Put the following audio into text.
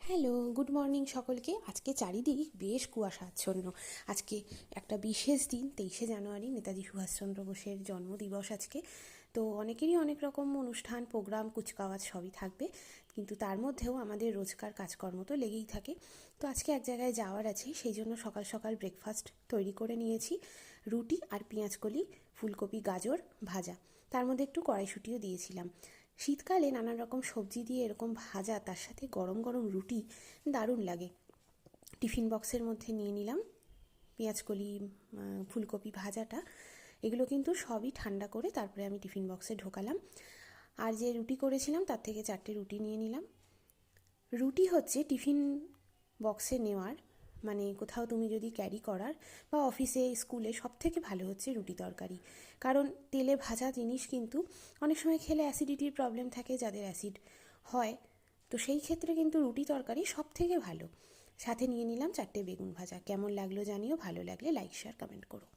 Hello, good morning সকলকে। আজকে চারিদিক বেশ কুয়াশাচ্ছন্ন। আজকে একটা বিশেষ দিন, 23শে জানুয়ারি, নেতাজি সুভাষচন্দ্র বোসের জন্মদিবস আজকে। তো অনেকেরই অনেক রকম অনুষ্ঠান, প্রোগ্রাম, কুচকাওয়াজ সবই থাকবে, কিন্তু তার মধ্যেও আমাদের রোজকার কাজকর্ম তো লেগেই থাকে। তো আজকে এক জায়গায় যাওয়ার আছে, সেই জন্য সকাল সকাল ব্রেকফাস্ট তৈরি করে নিয়েছি। রুটি আর পেঁয়াজকলি, ফুলকপি, গাজর ভাজা, তার মধ্যে একটু কড়াইশুঁটিও দিয়েছিলাম। শীতকালে নানান রকম সবজি দিয়ে এরকম ভাজা, তার সাথে গরম গরম রুটি দারুণ লাগে। টিফিন বক্সের মধ্যে নিয়ে নিলাম পেঁয়াজকলি, ফুলকপি ভাজাটা। এগুলো কিন্তু সবই ঠান্ডা করে তারপরে আমি টিফিন বক্সে ঢোকালাম। আর যে রুটি করেছিলাম তার থেকে 4টে রুটি নিয়ে নিলাম। রুটি হচ্ছে টিফিন বক্সে নেওয়ার, মানে কোথাও তুমি যদি ক্যারি করার বা অফিসে, স্কুলে, সব থেকে ভালো হচ্ছে রুটি তরকারি। কারণ তেলে ভাজা জিনিস কিন্তু অনেক সময় খেলে অ্যাসিডিটির প্রবলেম থাকে, যাদের অ্যাসিড হয়, তো সেই ক্ষেত্রে কিন্তু রুটি তরকারি সব থেকে ভালো। সাথে নিয়ে নিলাম 4টে বেগুন ভাজা। কেমন লাগলো জানিও, ভালো লাগলে লাইক, শেয়ার, কমেন্ট করো।